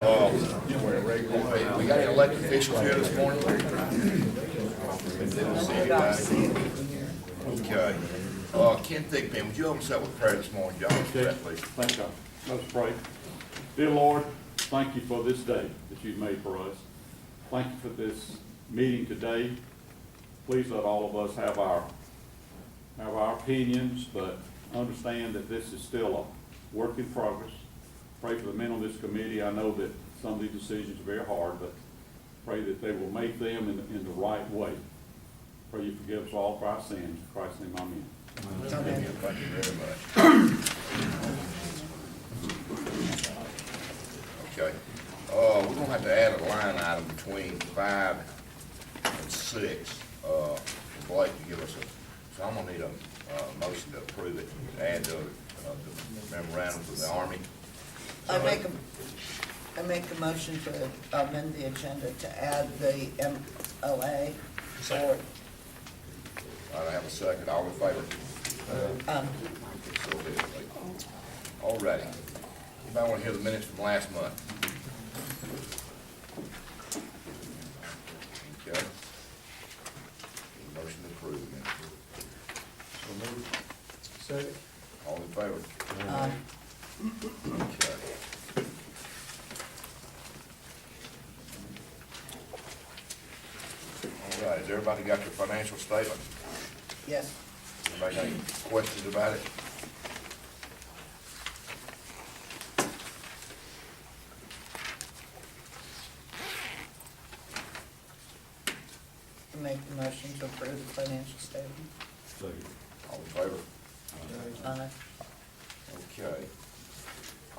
We got any elected officials here this morning? Okay. Ken Thigpen, would you open us up with prayer this morning, John? Please. Thank God. Let us pray. Dear Lord, thank you for this day that you've made for us. Thank you for this meeting today. Please let all of us have our opinions, but understand that this is still a work in progress. Pray for the men on this committee. I know that some of these decisions are very hard, but pray that they will make them in the right way. Pray you forgive us all for our sins. In Christ's name, amen. Thank you very much. Okay. We're gonna have to add a line item between 5 and 6. Blake to give us so I'm gonna need a motion to approve it, to add the memorandum from the Army. I make a motion to amend the agenda to add the MOA for, I have a second. All in favor? So be it. All righty. Anybody want to hear the minutes from last month? Okay. Motion approved then. So moved. Second. All in favor? Okay. All right, has everybody got their financial statement? yes. Anybody got any questions about it? I make the motion to approve the financial statement. All in favor? Aye. Okay.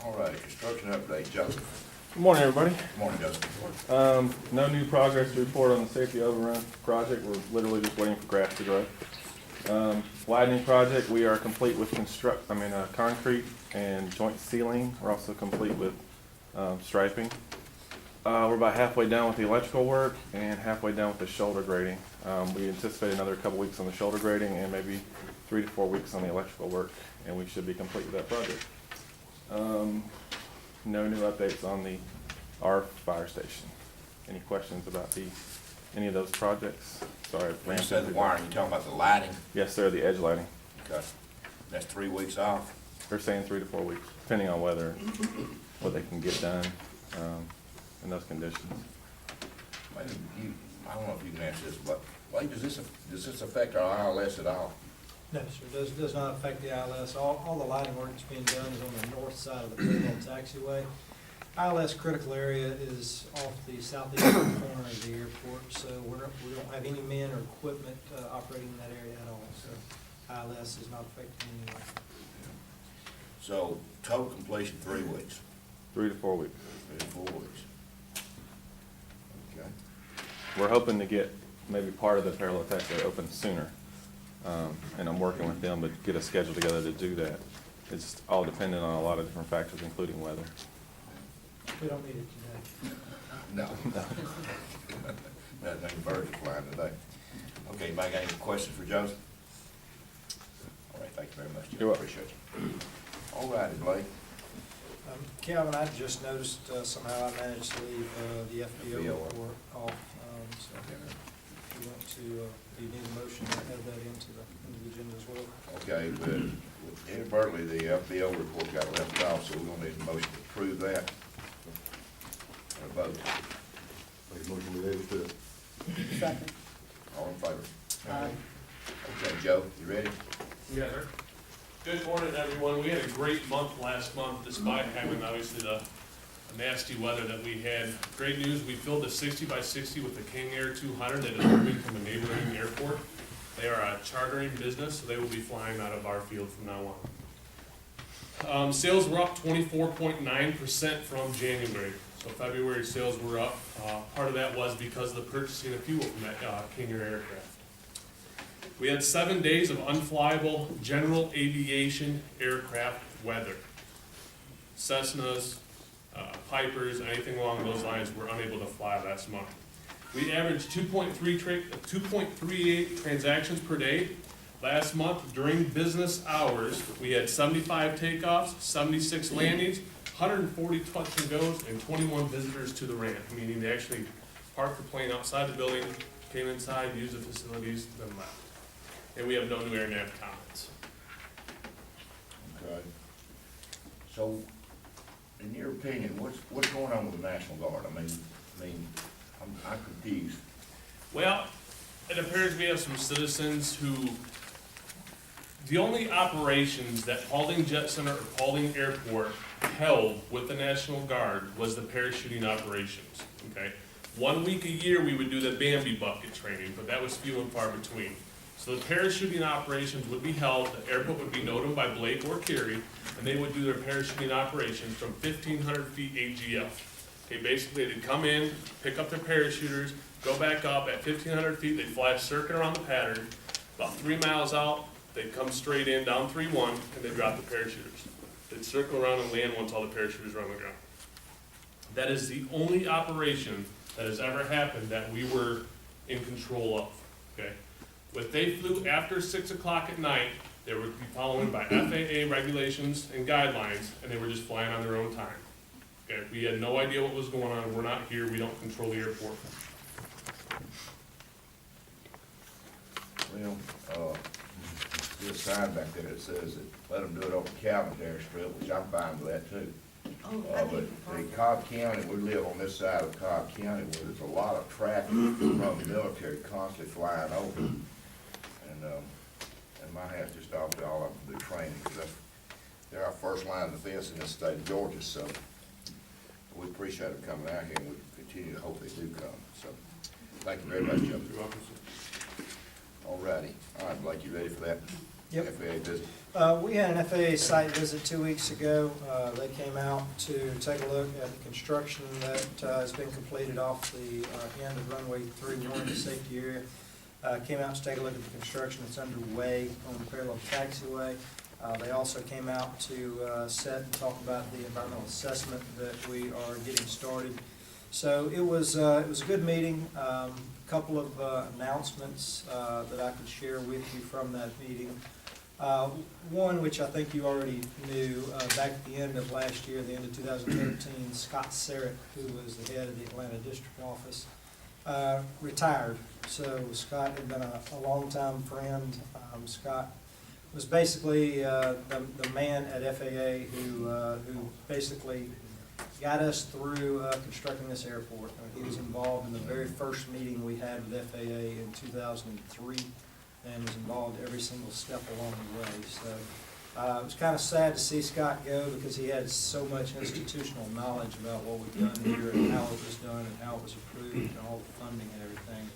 All right, construction update, Joseph. Good morning, everybody. Good morning, Joseph. No new progress to report on the safety overrun project. We're literally just waiting for grass to grow. Widening project, we are complete with concrete and joint sealing. We're also complete with striping. We're about halfway done with the electrical work and halfway done with the shoulder grading. We anticipate another couple weeks on the shoulder grading and maybe 3 to 4 weeks on the electrical work, and we should be complete with that project. No new updates on our fire station. Any questions about any of those projects? Sorry, When you said the wiring, you talking about the lighting? Yes, sir, the edge lighting. Okay. That's 3 weeks off? They're saying 3 to 4 weeks, depending on what they can get done in those conditions. Maybe I don't know if you can answer this, but Blake, does this affect our ILS at all? No, sir, does not affect the ILS. All the lighting work that's being done is on the north side of the Playville taxiway. ILS critical area is off the southeastern corner of the airport, so we don't have any men or equipment operating in that area at all, so ILS is not affecting anyone. So total completion 3 weeks, 3 to 4 weeks. 3 to 4 weeks. Okay. We're hoping to get maybe part of the parallel taxiway open sooner. And I'm working with them to get a schedule together to do that. It's all dependent on a lot of different factors, including weather. We don't need it today. No. That many birds are flying today. Okay, anybody got any questions for Joseph? All right, thank you very much, Joe. You're welcome. Appreciate you. All righty, Blake. Calvin, I just noticed somehow I managed to leave the FBO FBO. report off, so if you want to, do you need a motion to add that into the agenda as well? Okay, but inadvertently, the FBO report got left off, so we're gonna need a motion to approve that. And a vote. Make a motion we add to it. Second. All in favor? Aye. Okay, Joe, you ready? Yes, sir. Good morning, everyone. We had a great month last month, despite having obviously the nasty weather that we had. Great news, we filled the 60 by 60 with the King Air 200 that is moving from a neighboring airport. They are a chartering business, so they will be flying out of our field from now on. Sales were up 24.9% from January. So February sales were up. Part of that was because of the purchasing of fuel from that King Air aircraft. We had 7 days of unflyable general aviation aircraft weather. Cessnas, Pipers, anything along those lines were unable to fly last month. We averaged 2.38 transactions per day. Last month, during business hours, we had 75 takeoffs, 76 landings, 140 touch and goes and 21 visitors to the ramp, meaning they actually parked the plane outside the building, came inside, used the facilities, then left. And we have no new air nav comments. Okay. So, in your opinion, what's going on with the National Guard? I mean, I'm confused. Well, it appears we have some citizens who, the only operations that Paulding Jet Center or Paulding Airport held with the National Guard was the parachuting operations, okay? 1 week a year, we would do the Bambi bucket training, but that was few and far between. So the parachuting operations would be held, the airport would be noted by Blake or Cary, and they would do their parachuting operations from 1,500 feet AGL. Okay, basically, they'd come in, pick up their parachuters, go back up at 1,500 feet, they'd fly a circuit around the pattern, about 3 miles out, they'd come straight in, down 3-1, and they'd drop the parachuters. They'd circle around and land once all the parachuters are on the ground. That is the only operation that has ever happened that we were in control of, okay? If they flew after 6 o'clock at night, they would be following by FAA regulations and guidelines, and they were just flying on their own time. Okay, we had no idea what was going on, we're not here, we don't control the airport. Well, there's a sign back there that says that let them do it over Calvin's airstrip, which I'm fine with that too. Oh, But the Cobb County, we live on this side of Cobb County where there's a lot of traffic from the military constantly flying over. And my hat's just off to all of them do training, because they're our first line of defense in this state of Georgia, so we appreciate them coming out here, and we continue to hope they do come, so. Thank you very much, Joe. You're welcome, sir. All righty. All right, Blake, you ready for that? Yep. FAA visit? We had an FAA site visit 2 weeks ago. They came out to take a look at the construction that has been completed off the end of runway 31, the safety area. Came out to take a look at the construction that's underway on the parallel taxiway. They also came out to set and talk about the environmental assessment that we are getting started. So it was a good meeting. Couple of announcements that I could share with you from that meeting. One, which I think you already knew, back at the end of last year, the end of 2013, Scott Serrett, who was the head of the Atlanta District Office, retired. So Scott had been a longtime friend. Scott was basically the man at FAA who basically got us through constructing this airport. He was involved in the very first meeting we had with FAA in 2003 and was involved every single step along the way. So it was kind of sad to see Scott go because he had so much institutional knowledge about what we've done here and how it was done and how it was approved and all the funding and everything.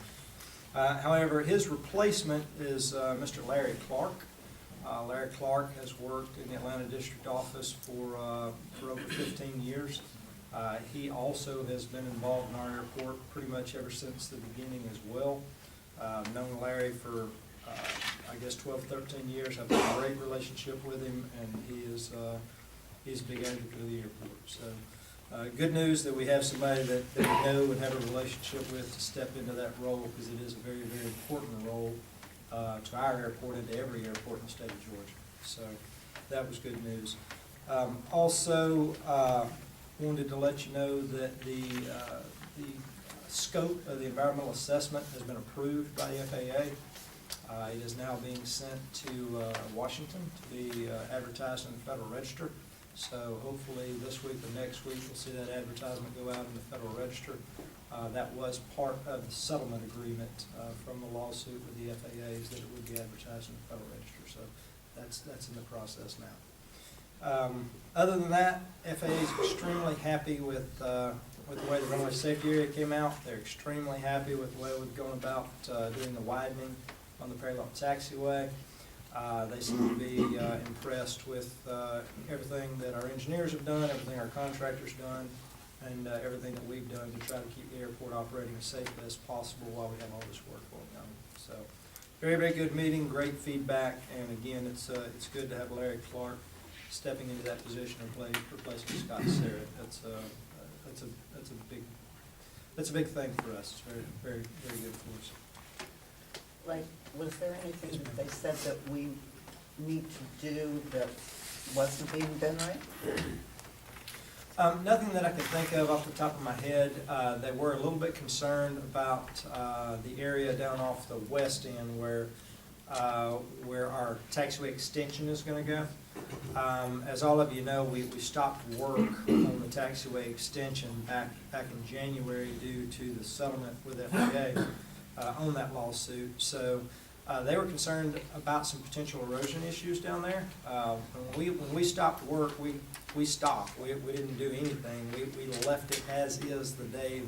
However, his replacement is Mr. Larry Clark. Larry Clark has worked in the Atlanta District Office for over 15 years. He also has been involved in our airport pretty much ever since the beginning as well. Known Larry for, I guess, 12, 13 years. I've had a great relationship with him, and he's a big advocate of the airport. So good news that we have somebody that we know and have a relationship with to step into that role, because it is a very, very important role to our airport and to every airport in the state of Georgia. So that was good news. Also, wanted to let you know that the scope of the environmental assessment has been approved by the FAA. It is now being sent to Washington to be advertised in the Federal Register. So hopefully this week or next week we'll see that advertisement go out in the Federal Register. That was part of the settlement agreement from the lawsuit with the FAA, is that it would be advertised in the Federal Register. So that's in the process now. Other than that, FAA is extremely happy with the way the runway safety area came out. They're extremely happy with the way we've gone about doing the widening on the parallel taxiway. They seem to be impressed with everything that our engineers have done, everything our contractors done, and everything that we've done to try to keep the airport operating as safely as possible while we have all this work going on. So, very, very good meeting, great feedback, and again, it's good to have Larry Clark stepping into that position and replacing Scott Serrett. That's a big thing for us. It's very, very, very good for us. Like, was there anything that they said that we need to do that wasn't being done right? Nothing that I can think of off the top of my head. They were a little bit concerned about the area down off the west end where our taxiway extension is gonna go. As all of you know, we stopped work on the taxiway extension back in January due to the settlement with FAA on that lawsuit. So they were concerned about some potential erosion issues down there. When we stopped work, we stopped. We didn't do anything. We left it as is the day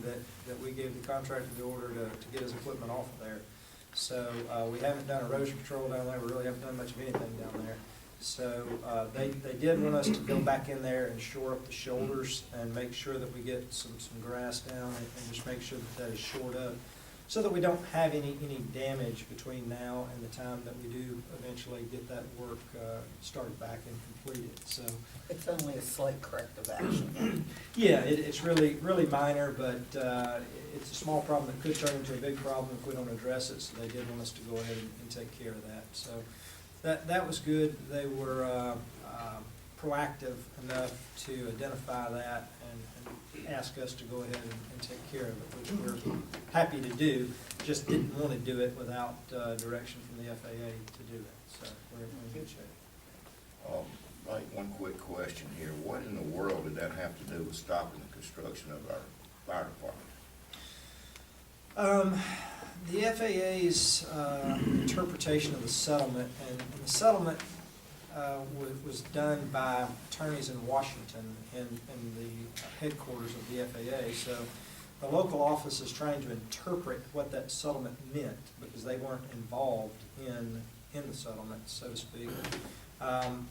that we gave the contractor the order to get his equipment off of there. So we haven't done erosion control down there. We really haven't done much of anything down there. So they did want us to go back in there and shore up the shoulders and make sure that we get some grass down and just make sure that is shored up, so that we don't have any damage between now and the time that we do eventually get that work started back and completed, so. It's only a slight corrective action. Yeah, it's really minor, but it's a small problem that could turn into a big problem if we don't address it, so they did want us to go ahead and take care of that, so. That was good. They were proactive enough to identify that and ask us to go ahead and take care of it, which we're happy to do. Just didn't want to do it without direction from the FAA to do it. So we're in good shape. Mike, one quick question here. What in the world did that have to do with stopping the construction of our fire department? The FAA's interpretation of the settlement, and the settlement was done by attorneys in Washington in the headquarters of the FAA. So the local office is trying to interpret what that settlement meant because they weren't involved in the settlement, so to speak.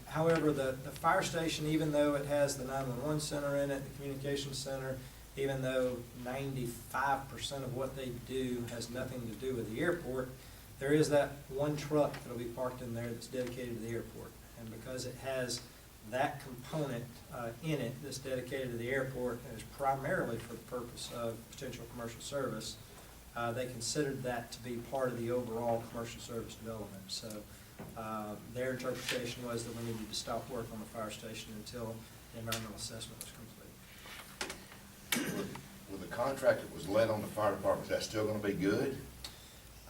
However, the fire station, even though it has the 911 center in it, the communications center, even though 95% of what they do has nothing to do with the airport, there is that one truck that'll be parked in there that's dedicated to the airport. And because it has that component in it that's dedicated to the airport and is primarily for the purpose of potential commercial service, they considered that to be part of the overall commercial service development. So their interpretation was that we needed to stop work on the fire station until the environmental assessment was complete. With the contract that was let on the fire department, is that still gonna be good?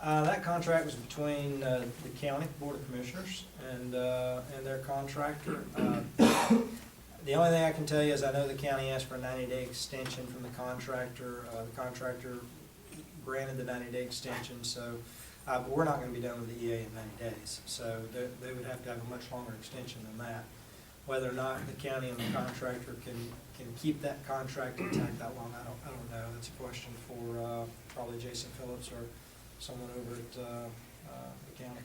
That contract was between the county board of commissioners and their contractor. The only thing I can tell you is I know the county asked for a 90-day extension from the contractor. The contractor granted the 90-day extension, so but we're not going to be done with the EA in 90 days. So they would have to have a much longer extension than that. Whether or not the county and the contractor can keep that contract intact that long, I don't know. That's a question for probably Jason Phillips or someone over at the county.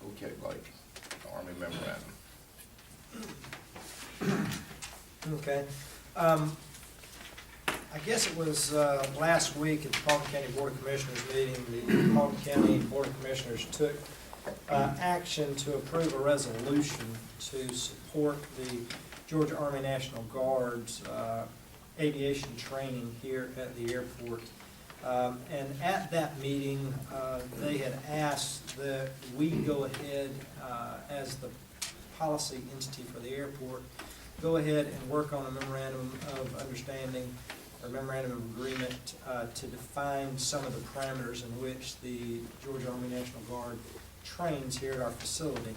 Okay, Blake, Army memorandum. Okay. I guess it was last week at the Paulding County Board of Commissioners meeting, the Paulding County Board of Commissioners took action to approve a resolution to support the Georgia Army National Guard's aviation training here at the airport. And at that meeting, they had asked that we go ahead as the policy entity for the airport, go ahead and work on a memorandum of understanding or memorandum of agreement to define some of the parameters in which the Georgia Army National Guard trains here at our facility.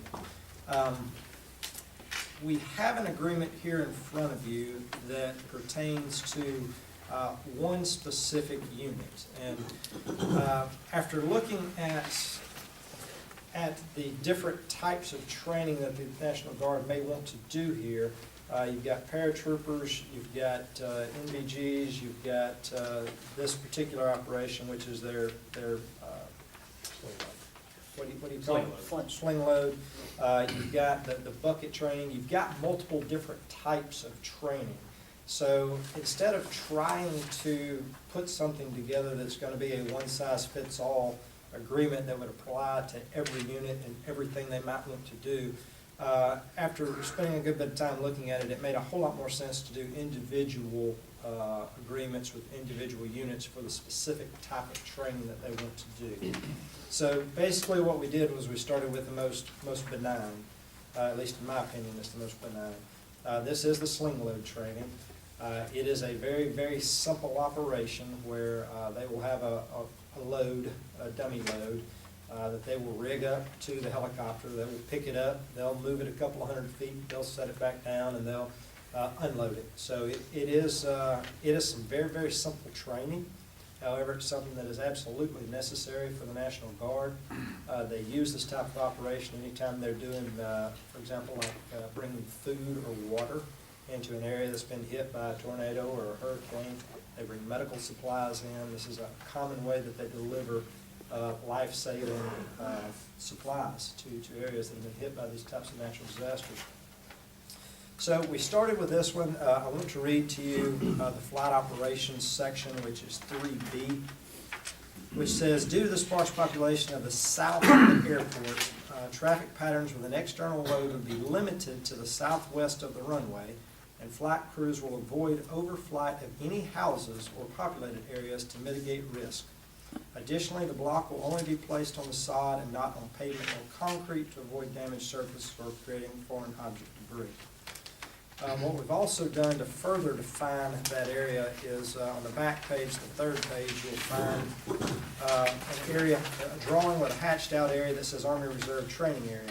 We have an agreement here in front of you that pertains to one specific unit. And after looking at the different types of training that the National Guard may want to do here, you've got paratroopers, you've got NVGs, you've got this particular operation, which is their what do you call it? Sling load. You've got the bucket training. You've got multiple different types of training. So instead of trying to put something together that's going to be a one-size-fits-all agreement that would apply to every unit and everything they might want to do, after spending a good bit of time looking at it, it made a whole lot more sense to do individual agreements with individual units for the specific type of training that they want to do. So basically what we did was we started with the most benign, at least in my opinion, it's the most benign. This is the sling load training. It is a very, very simple operation where they will have a load, a dummy load, that they will rig up to the helicopter. They will pick it up, they'll move it a couple of 100 feet, they'll set it back down, and they'll unload it. So it is some very, very simple training. However, it's something that is absolutely necessary for the National Guard. They use this type of operation anytime they're doing, for example, like bringing food or water into an area that's been hit by a tornado or a hurricane. They bring medical supplies in. This is a common way that they deliver life-saving supplies to areas that have been hit by these types of natural disasters. So we started with this one. I want to read to you the flight operations section, which is 3B, which says, due to the sparse population of the south of the airport, traffic patterns with an external load will be limited to the southwest of the runway, and flight crews will avoid overflight of any houses or populated areas to mitigate risk. Additionally, the block will only be placed on the sod and not on pavement or concrete to avoid damaged surface or creating foreign object debris. What we've also done to further define that area is on the back page, the third page, you'll find an area, a drawing with a hatched out area that says Army Reserve Training Area.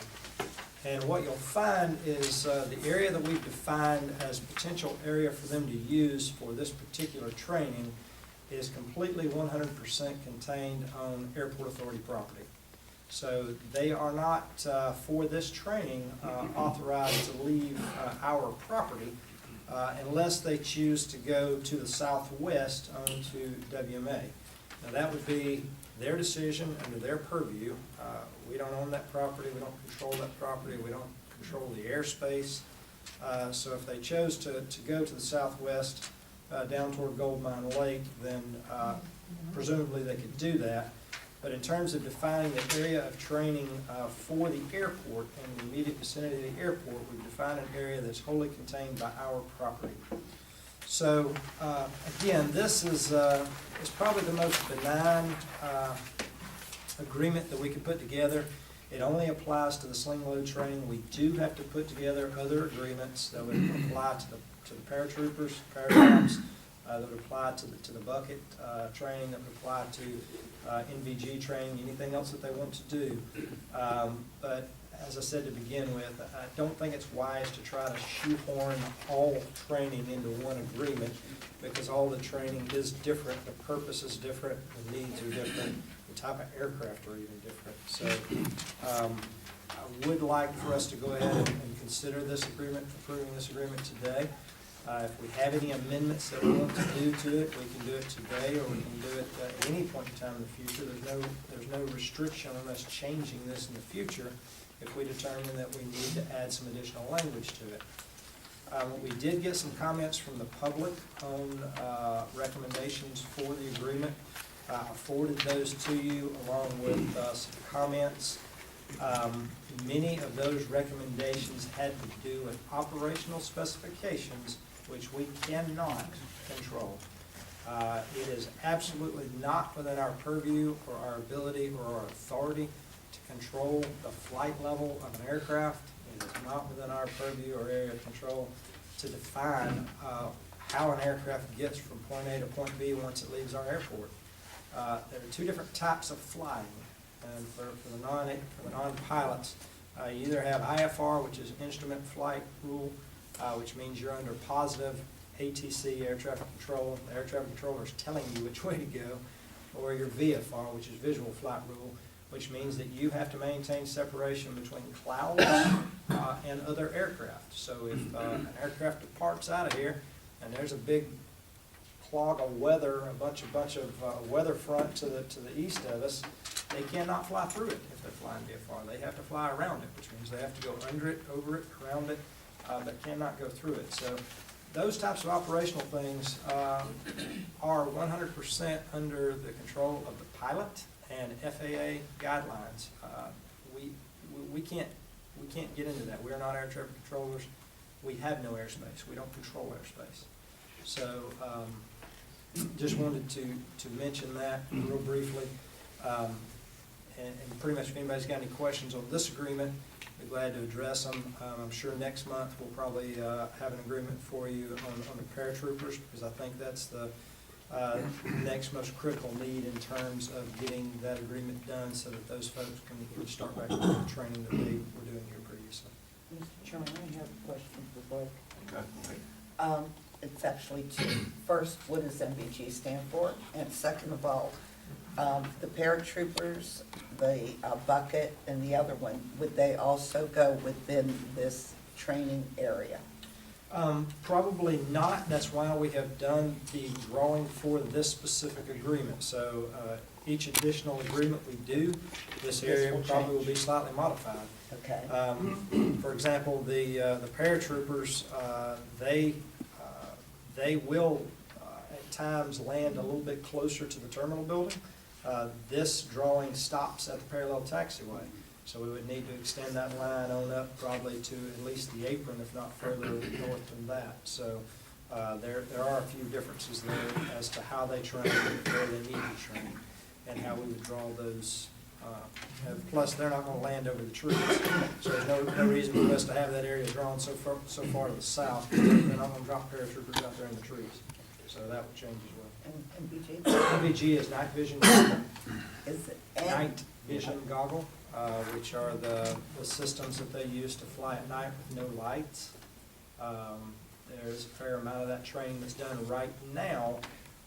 And what you'll find is the area that we've defined as potential area for them to use for this particular training is completely 100% contained on Airport Authority property. So they are not, for this training, authorized to leave our property unless they choose to go to the southwest onto WMA. Now that would be their decision under their purview. We don't own that property, we don't control that property, we don't control the airspace. So if they chose to go to the southwest down toward Gold Mine Lake, then presumably they could do that. But in terms of defining the area of training for the airport and the immediate vicinity of the airport, we've defined an area that's wholly contained by our property. So again, this is probably the most benign agreement that we could put together. It only applies to the sling load training. We do have to put together other agreements that would apply to the paratroopers, paratrops, that would apply to the bucket training, that would apply to NVG training, anything else that they want to do. But as I said to begin with, I don't think it's wise to try to shoehorn all training into one agreement, because all the training is different, the purpose is different, the needs are different, the type of aircraft are even different. So I would like for us to go ahead and consider this agreement, approving this agreement today. If we have any amendments that we want to do to it, we can do it today, or we can do it at any point in time in the future. There's no restriction on us changing this in the future if we determine that we need to add some additional language to it. We did get some comments from the public on recommendations for the agreement. I forwarded those to you along with some comments. Many of those recommendations had to do with operational specifications, which we cannot control. It is absolutely not within our purview or our ability or our authority to control the flight level of an aircraft. It is not within our purview or area of control to define how an aircraft gets from point A to point B once it leaves our airport. There are two different types of flying. And for the non-pilots, you either have IFR, which is Instrument Flight Rule, which means you're under positive ATC, air traffic control. The air traffic controller is telling you which way to go, or your VFR, which is Visual Flight Rule, which means that you have to maintain separation between clouds and other aircraft. So if an aircraft departs out of here and there's a big clog of weather, a bunch of weather front to the east of us, they cannot fly through it if they're flying VFR. They have to fly around it, which means they have to go under it, over it, around it, but cannot go through it. So those types of operational things are 100% under the control of the pilot and FAA guidelines. We can't get into that. We are not air traffic controllers. We have no airspace. We don't control airspace. So just wanted to mention that real briefly. and pretty much if anybody's got any questions on this agreement, be glad to address them. I'm sure next month we'll probably have an agreement for you on the paratroopers, because I think that's the next most critical need in terms of getting that agreement done so that those folks can start back with the training that they were doing here previously. Mr. Chairman, I have a question for Blake. Okay. It's actually two. First, what does MVG stand for? And second of all, the paratroopers, the bucket, and the other one, would they also go within this training area? Probably not. That's why we have done the drawing for this specific agreement. So each additional agreement we do, this area will probably will change. be slightly modified. Okay. For example, the paratroopers, they will at times land a little bit closer to the terminal building. This drawing stops at the parallel taxiway, so we would need to extend that line on up probably to at least the apron, if not further north than that. So there are a few differences there as to how they train, where they need to train, and how we would draw those. Plus, they're not going to land over the trees, so there's no reason for us to have that area drawn so far to the south. They're not going to drop paratroopers out there in the trees, so that would change as well. And MVG? MVG is night vision goggle. Is it? and- Night vision goggle, which are the systems that they use to fly at night with no lights. There's a fair amount of that training that's done right now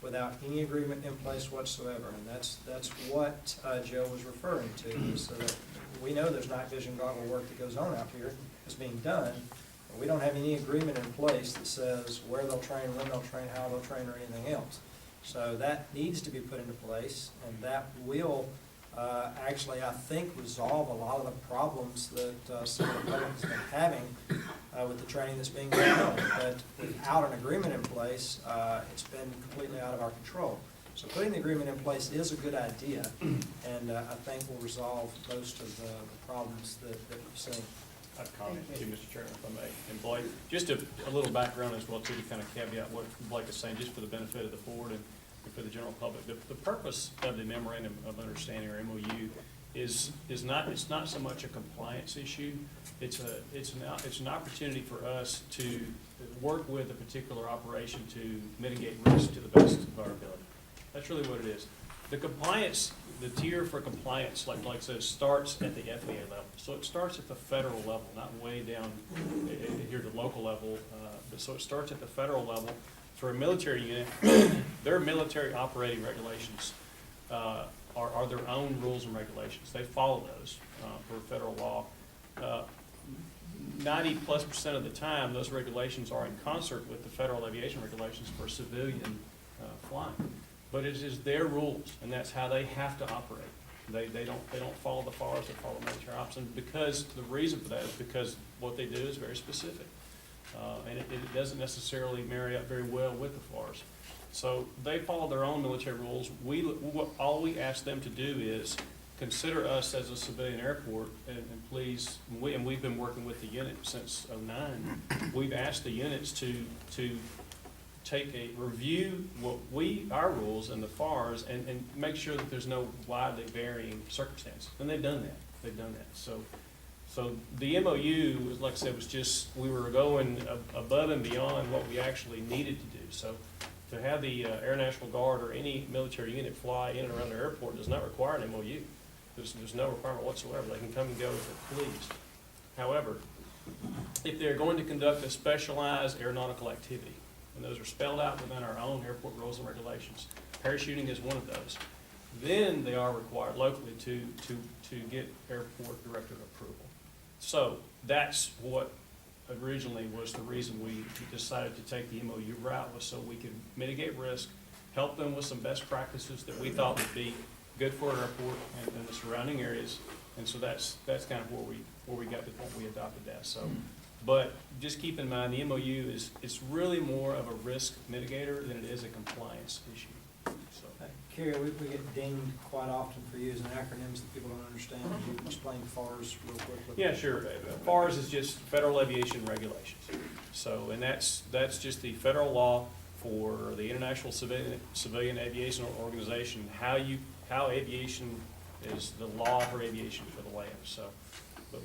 without any agreement in place whatsoever, and that's what Joe was referring to, is that we know there's night vision goggle work that goes on out here, that's being done, but we don't have any agreement in place that says where they'll train, when they'll train, how they'll train, or anything else. So that needs to be put into place, and that will actually, I think, resolve a lot of the problems that some of the public has been having with the training that's being done. But without an agreement in place, it's been completely out of our control. So putting the agreement in place is a good idea, and I think will resolve most of the problems that we've seen. I'd comment too, Mr. Chairman, if I may. And Blake, just a little background as well too, to kind of caveat what Blake is saying, just for the benefit of the board and for the general public. The purpose of the memorandum of understanding, or MOU, is not, it's not so much a compliance issue. It's an opportunity for us to work with a particular operation to mitigate risk to the best of our ability. That's really what it is. The compliance, the tier for compliance, like Blake says, starts at the FAA level. So it starts at the federal level, not way down here at the local level. But so it starts at the federal level. For a military unit, their military operating regulations are their own rules and regulations. They follow those for federal law. 90+% of the time, those regulations are in concert with the federal aviation regulations for civilian flying. But it is their rules, and that's how they have to operate. They don't follow the FARs, they follow military ops, and because the reason for that is because what they do is very specific, and it doesn't necessarily marry up very well with the FARs. So they follow their own military rules. All we ask them to do is consider us as a civilian airport, and please, and we've been working with the unit since '09. We've asked the units to take a review our rules and the FARs and make sure that there's no widely varying circumstances. And they've done that. So the MOU, like I said, was just, we were going above and beyond what we actually needed to do. So to have the Air National Guard or any military unit fly in and around the airport does not require an MOU. There's no requirement whatsoever. They can come and go as they please. However, if they're going to conduct a specialized aeronautical activity, and those are spelled out within our own airport rules and regulations, parachuting is one of those, then they are required locally to get airport director approval. So that's what originally was the reason we decided to take the MOU route, was so we could mitigate risk, help them with some best practices that we thought would be good for our airport and the surrounding areas. And so that's kind of where we got to the point we adopted that. So, but just keep in mind, the MOU it's really more of a risk mitigator than it is a compliance issue. So. Kerry, we get dinged quite often for using acronyms that people don't understand. Would you explain FARs real quickly? Yeah, sure. FARs is just Federal Aviation Regulations. So, and that's just the federal law for the International Civilian Aviation Organization, how aviation is the law for aviation for the land, so.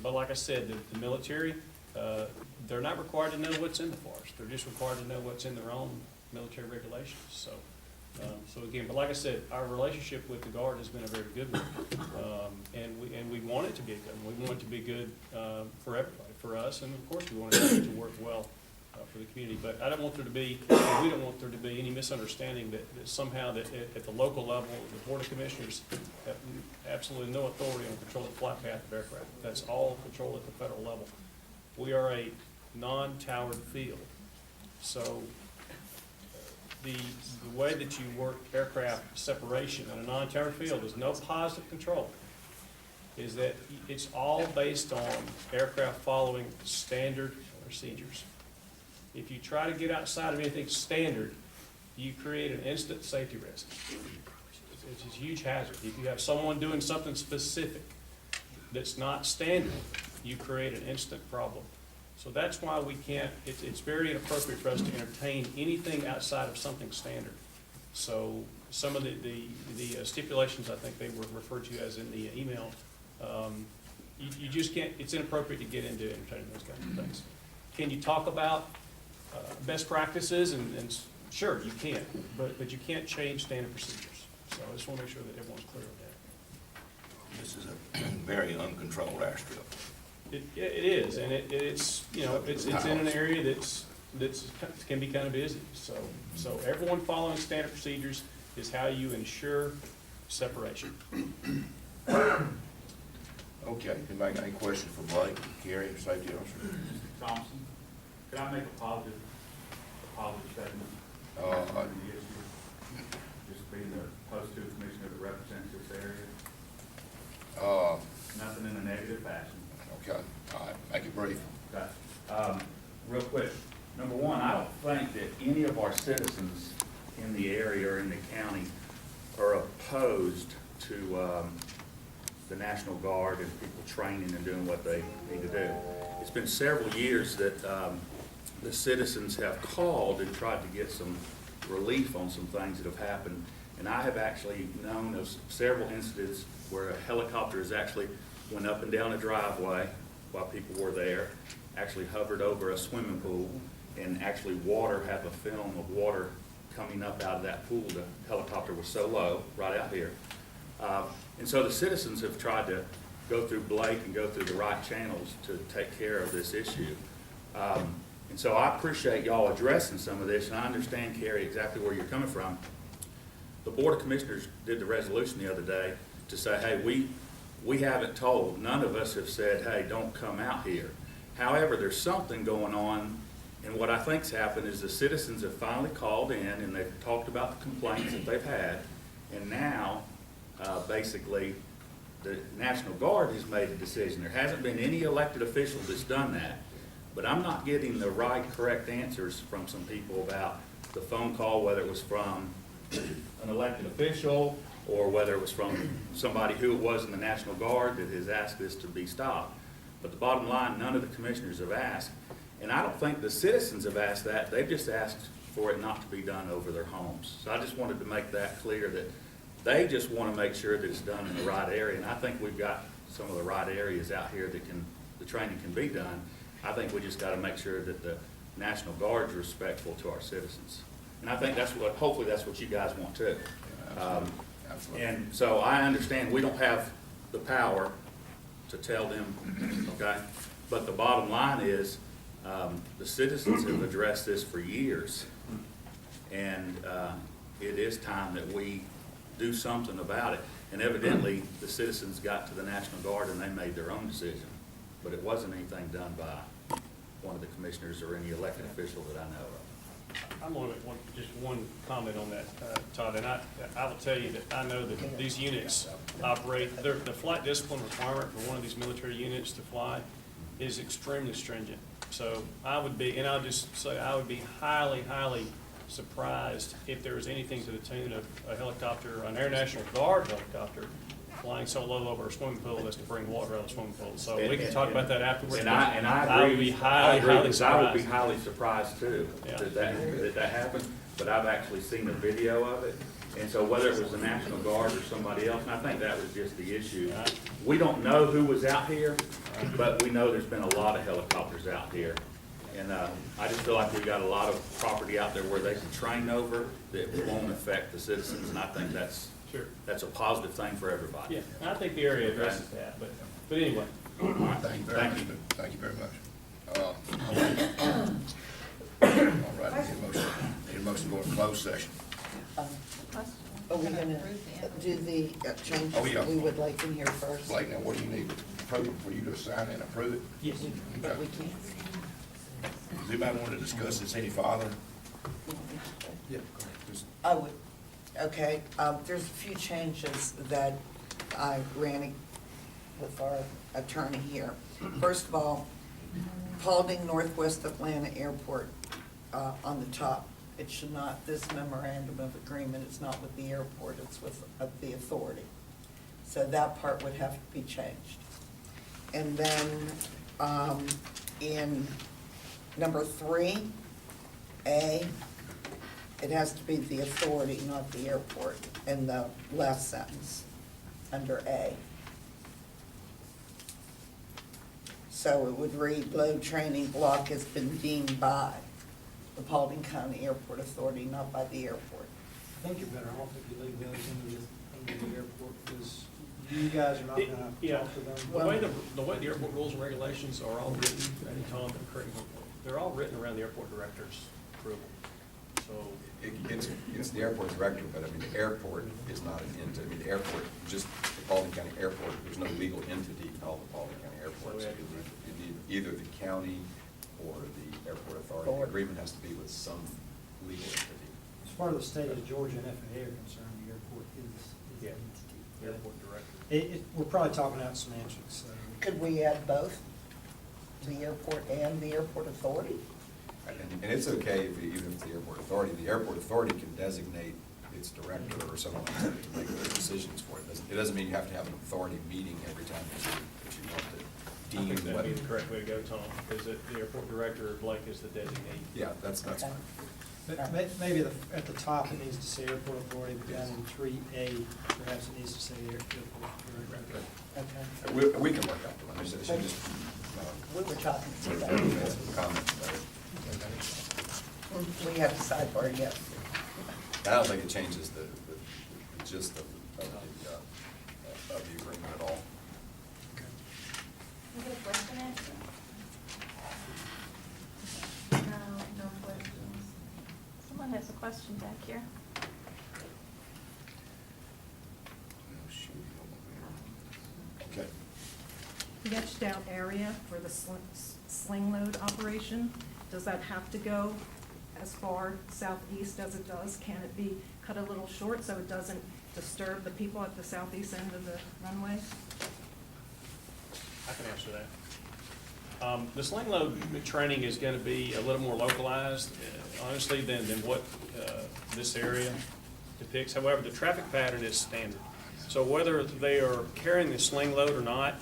But like I said, the military, they're not required to know what's in the forest, they're just required to know what's in their own military regulations, so. So again, but like I said, our relationship with the Guard has been a very good one, and we want it to be good. We want it to be good for everybody, for us, and of course, we want it to work well for the community. But I don't want there to be, we don't want there to be any misunderstanding that somehow that at the local level, the Board of Commissioners have absolutely no authority on control of the flight path of aircraft. That's all controlled at the federal level. We are a non-towered field, so the way that you work aircraft separation in a non-towered field is no positive control. Is that it's all based on aircraft following standard procedures. If you try to get outside of anything standard, you create an instant safety risk. It's a huge hazard. If you have someone doing something specific that's not standard, you create an instant problem. So that's why we can't, it's very inappropriate for us to entertain anything outside of something standard. So some of the stipulations, I think they were referred to as in the email, you just can't, it's inappropriate to get into entertaining those kinds of things. Can you talk about best practices? And sure, you can, but you can't change standard procedures. So I just want to make sure that everyone's clear on that. This is a very uncontrolled airstrip. It is, and it's, you know, it's in an area that's can be kind of busy. So everyone following standard procedures is how you ensure separation. Okay, anybody got any questions for Blake, Kerry, safety officer? Mr. Thompson, could I make a positive statement? Uh, Just being the post two commissioner that represents this area, nothing in a negative fashion. Okay, all right, make it brief. Okay. Real quick, number one, I don't think that any of our citizens in the area or in the county are opposed to the National Guard and people training and doing what they need to do. It's been several years that the citizens have called and tried to get some relief on some things that have happened. And I have actually known of several incidents where a helicopter has actually went up and down a driveway while people were there, actually hovered over a swimming pool, and actually have a film of water coming up out of that pool. The helicopter was so low, right out here. And so the citizens have tried to go through Blake and go through the right channels to take care of this issue. And so I appreciate y'all addressing some of this, and I understand, Kerry, exactly where you're coming from. The Board of Commissioners did the resolution the other day to say, hey, we haven't told, none of us have said, hey, don't come out here. However, there's something going on, and what I think's happened is the citizens have finally called in and they've talked about the complaints that they've had, and now, basically, the National Guard has made a decision. There hasn't been any elected official that's done that, but I'm not getting the right, correct answers from some people about the phone call, whether it was from an elected official or whether it was from somebody who it was in the National Guard that has asked this to be stopped. But the bottom line, none of the commissioners have asked, and I don't think the citizens have asked that. They've just asked for it not to be done over their homes. So I just wanted to make that clear that they just want to make sure that it's done in the right area, and I think we've got some of the right areas out here that the training can be done. I think we just got to make sure that the National Guard's respectful to our citizens. And I think hopefully that's what you guys want too. Absolutely. And so I understand we don't have the power to tell them, okay? But the bottom line is, the citizens have addressed this for years. And it is time that we do something about it. And evidently, the citizens got to the National Guard and they made their own decision. But it wasn't anything done by one of the commissioners or any elected official that I know of. I'm going to make just one comment on that, Todd, and I will tell you that I know that these units operate, the flight discipline requirement for one of these military units to fly is extremely stringent. So I would be, and I'll just say, I would be highly, highly surprised if there was anything to the tune of a helicopter, an Air National Guard helicopter, flying so low over a swimming pool as to bring water out of the swimming pool. So we can talk about that afterwards. And I agree. I would be highly, highly because I would be surprised. highly surprised too, Yeah. that happened. but I've actually seen a video of it. And so whether it was the National Guard or somebody else, and I think that was just the issue. We don't know who was out here, but we know there's been a lot of helicopters out here. And I just feel like we've got a lot of property out there where they can train over that won't affect the citizens, and I think that's Sure. a positive thing for everybody. Yeah, and I think the area addresses that, but anyway. All right, thank you very Thank much. you. Thank you very much. All right, need a motion to go into closed session. Are we gonna do the changes Oh, yeah. we would like in here first? Blake, now what do you need? Approve it for you to sign and approve it? Yes. But we can't. Does anybody want to discuss this any farther? Yeah. Just I would, okay, there's a few changes that I ran with our attorney here. First of all, Paulding Northwest Atlanta Airport, on the top, it should not, this memorandum of agreement is not with the airport, it's with the authority. So that part would have to be changed. And then, in number 3A, it has to be the authority, not the airport, in the last sentence, under A. So it would read, load training block has been deemed by the Paulding County Airport Authority, not by the airport. I think you're better off if you leave those under the airport, because you guys are not gonna Yeah, talk to them. the way the airport rules and regulations are all written, and Tom, correct me, they're all written around the airport director's approval. So, It's the airport director, but I mean, the airport is not an entity. I mean, the airport, just the Paulding County Airport, there's no legal entity called the Paulding County Airport. So So we have to- you need either the county or the airport authority. The agreement has to be with some legal entity. As far as the state of Georgia and FAA are concerned, the airport is Yeah. an entity. airport director. We're probably talking out semantics, so. Could we add both, the airport and the airport authority? And it's okay if, even if it's the airport authority can designate its director or someone to make those decisions for it. It doesn't mean you have to have an authority meeting every time that you want to I deem think that'd be whether. the correct way to go, Tom, is that the airport director, Blake, is the designee. Yeah, that's Okay. fine. But maybe at the top, it needs to say airport authority, but down in 3A, perhaps it needs to say airport director. Okay. We can work out the language. It should just, We were talking sort about of that. some comments about it. We have a sidebar, yes. I don't think it changes the gist of the agreement at all. You have a question, Ashley? No questions. Someone has a question back here. Okay. The etched out area for the sling load operation, does that have to go as far southeast as it does? Can it be cut a little short so it doesn't disturb the people at the southeast end of the runway? I can answer that. The sling load training is gonna be a little more localized, honestly, than what this area depicts. However, the traffic pattern is standard. So whether they are carrying the sling load or not,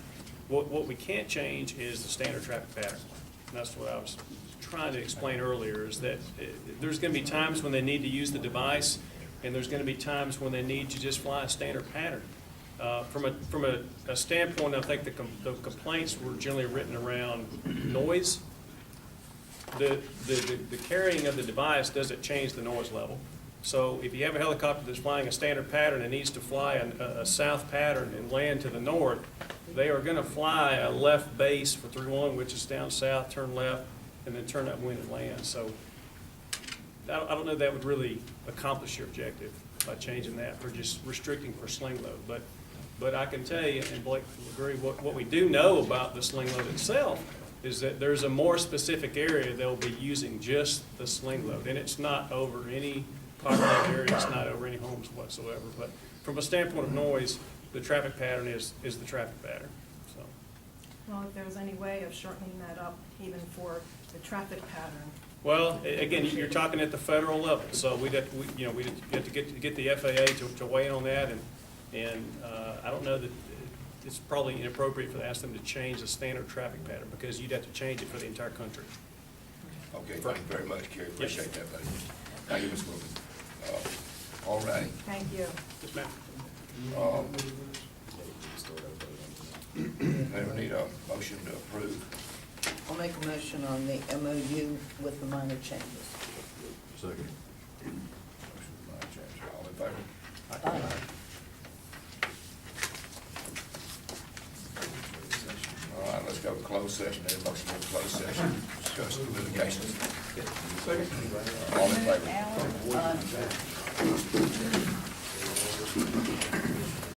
what we can't change is the standard traffic pattern. And that's what I was trying to explain earlier, is that there's gonna be times when they need to use the device, and there's gonna be times when they need to just fly a standard pattern. From a standpoint, I think the complaints were generally written around noise. The carrying of the device doesn't change the noise level. So if you have a helicopter that's flying a standard pattern and needs to fly a south pattern and land to the north, they are gonna fly a left base for 3-1, which is down south, turn left, and then turn upwind and land. So I don't know that would really accomplish your objective by changing that, for just restricting for sling load. But I can tell you, and Blake will agree, what we do know about the sling load itself is that there's a more specific area they'll be using just the sling load. And it's not over any populated area, it's not over any homes whatsoever. But from a standpoint of noise, the traffic pattern is the traffic pattern, so. Well, if there's any way of shortening that up even for the traffic pattern. Well, again, you're talking at the federal level, so we'd have to get the FAA to weigh in on that, and I don't know that it's probably inappropriate to ask them to change the standard traffic pattern, because you'd have to change it for the entire country. Okay, thank you very much, Kerry, appreciate that, buddy. Thank you, Ms. Wilson. All righty. Thank you. Yes, ma'am. Then we need a motion to approve. I'll make a motion on the MOU with the minor changes. Second. Motion by James, all in favor? Aye. All right, let's go to closed session, need a motion to closed session, discuss the litigation. All in favor? Aye.